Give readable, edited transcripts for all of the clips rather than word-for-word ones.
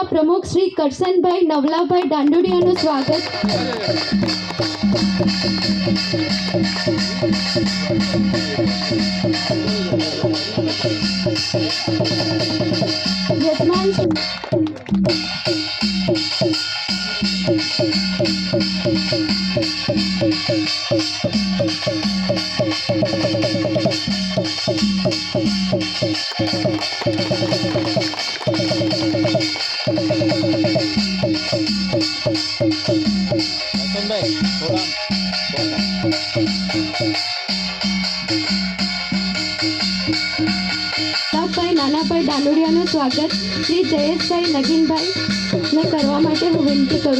प्रमुख श्री करसनभाई नवलाभाई डांडोडियाનું સ્વાગત। યજમાન નાનાભાઈ ડાંડોડિયાનું સ્વાગત શ્રી જયેશભાઈ નગીનભાઈ ને કરવા માટે હું વિનંતી કરું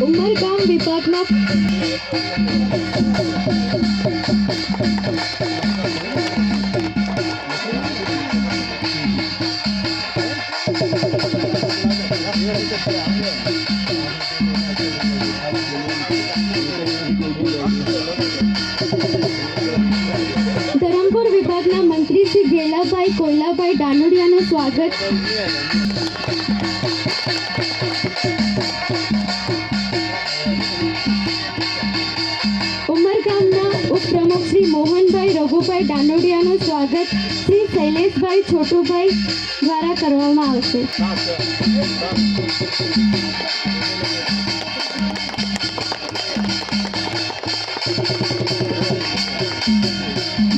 ઉમરગામ વિભાગના ધરમપુર વિભાગના મંત્રી શ્રી ગેલાભાઈ કોયલાભાઈ ડાંડોડિયાનું સ્વાગત। ઉમરગામના ઉપપ્રમુખ શ્રી મોહનભાઈ રઘુભાઈ ડાંડોડિયાનું સ્વાગત શ્રી શૈલેષભાઈ છોટુભાઈ દ્વારા કરવામાં આવશે।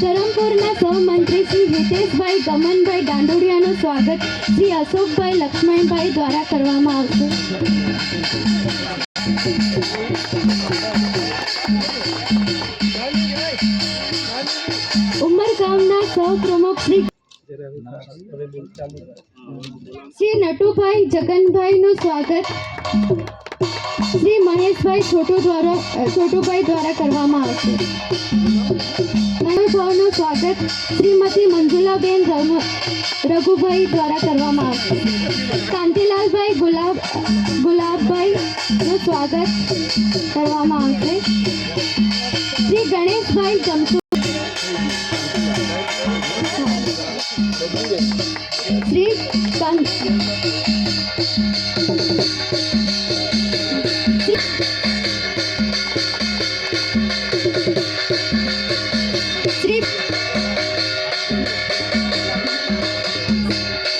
ધરમપુરના સહમંત્રી શ્રી હિતેશભાઈ ગમનભાઈ ડાંડોડિયાનું સ્વાગત શ્રી અશોકભાઈ લક્ષ્મણભાઈ દ્વારા કરવામાં આવશે। ઉમરગામના સહપ્રમુખ શ્રી નટુભાઈ જગનભાઈનું સ્વાગત શ્રી મહેશભાઈ છોટુભાઈ દ્વારા કરવામાં આવશે। મહાનુભાવનું સ્વાગત શ્રીમતી મંજુલાબેન રઘુભાઈ દ્વારા કરવામાં આવશે। કાંતિલાલભાઈ ગુલાબભાઈનું સ્વાગત કરવામાં આવશે। શ્રી ગણેશભાઈ જમસુ શ્રી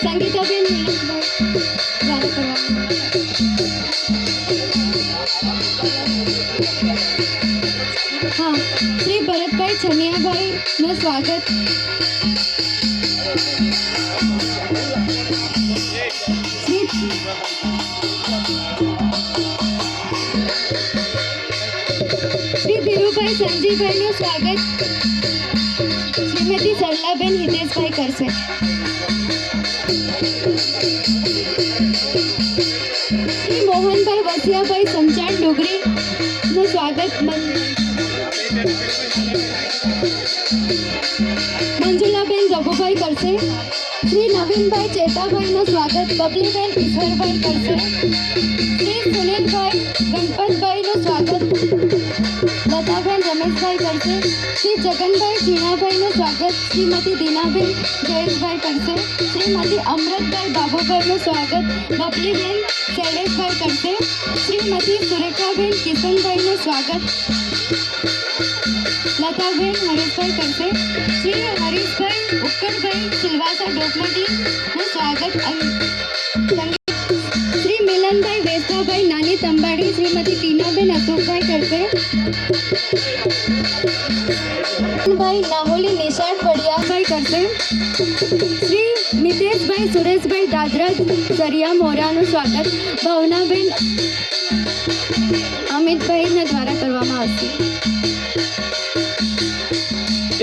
સંગીતાબેન દ્વારા કરવામાં શ્રી ભરતભાઈ છનિયાભાઈનું સ્વાગત। શ્રી ધીરુભાઈ સંજીવભાઈનું સ્વાગત શ્રીમતી સરલાબેન હિતેશભાઈ કરશે। શ્રી મોહનભાઈ વસિયાભાઈ સંચાણ ડુગરીનું સ્વાગત મંજુલાબેન રઘુભાઈ કરશે। શ્રી નવીનભાઈ ચેતાભાઈનું સ્વાગત બબલીબેન ઈશ્વરભાઈ કરશે। શ્રી સુનિલભાઈ ગણપતભાઈનું સ્વાગત લતાબેન રમેશભાઈ કરશે। શ્રી જગનભાઈ ઝીણાભાઈનું સ્વાગત શ્રીમતી દીનાબેન જયેશભાઈ કરશે। શ્રીમતી અમૃતભાઈ બાબુભાઈનું સ્વાગત બબલીબેન શૈલેષભાઈ કરશે। શ્રીમતી સુરેખાબેન કિશનભાઈનું સ્વાગત લતાબેન હરેશભાઈ કરશે। શ્રી હરીશભાઈ ઉક્કડભાઈ સિલવાસા ડોકમટીનું સ્વાગત શ્રી મિલનભાઈ વેસવાભાઈ નાની તંબાડી શ્રીમતી ટીનાબેન અશોકભાઈ કરશે। ભાઈ નાહોલી નિશાળ પડિયાભાઈ કરશે। શ્રી મિતેશભાઈ સુરેશભાઈ દાદરા સરિયા મોરાનું સ્વાગત ભાવનાબેન અમિતભાઈના દ્વારા કરવામાં આવશે।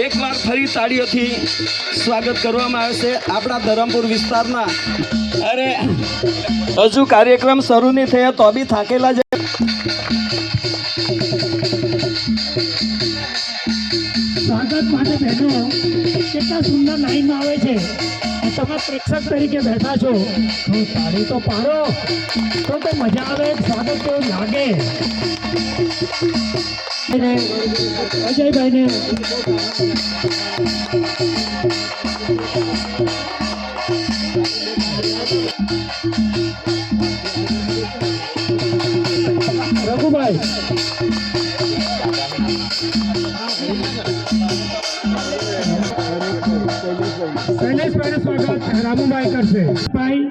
એક વાર ભરી તાળીઓથી સ્વાગત કરવામાં આવે છે આપણા ધરમપુર વિસ્તારના. અરે હજુ કાર્યક્રમ શરૂ નહીં થયો તો બી થાકેલા છે. સ્વાગત માટે બહેનો કેટલા સુંદર લાઈનમાં આવે છે. તમે પ્રેક્ષક તરીકે બેઠા છો તો તાળી તો પાડો તો મજા આવે, સ્વાગત કેવું લાગે. અજયભાઈને રઘુભાઈ શૈલેષભાઈનું સ્વાગત રામુભાઈ કરશે. ભાઈ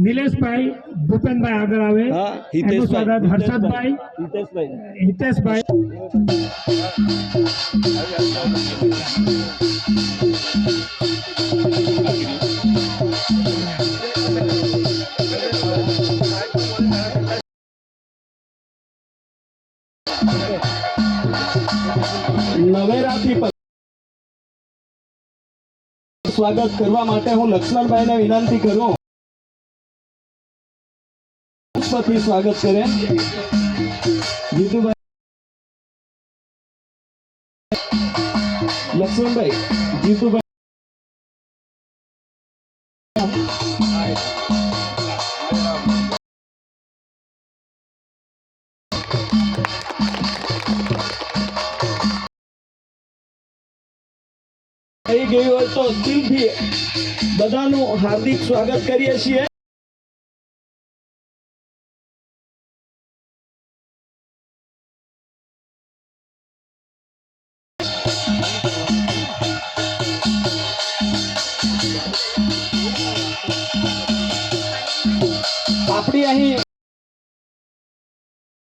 નિલેશભાઈ ભૂપેનભાઈ આગળ આવે. એનું સ્વાગત હર્ષદભાઈ, હિતેશભાઈ. નવેરાથી સ્વાગત કરવા માટે હું લક્ષ્મણભાઈને વિનંતી કરું પછી સ્વાગત કરે. જીતુભાઈ, લક્ષ્મણભાઈ, જીતુભાઈ. થઈ ગયું હોય તો દિલથી બધાનું હાર્દિક સ્વાગત કરીએ છીએ. આપણી અહીં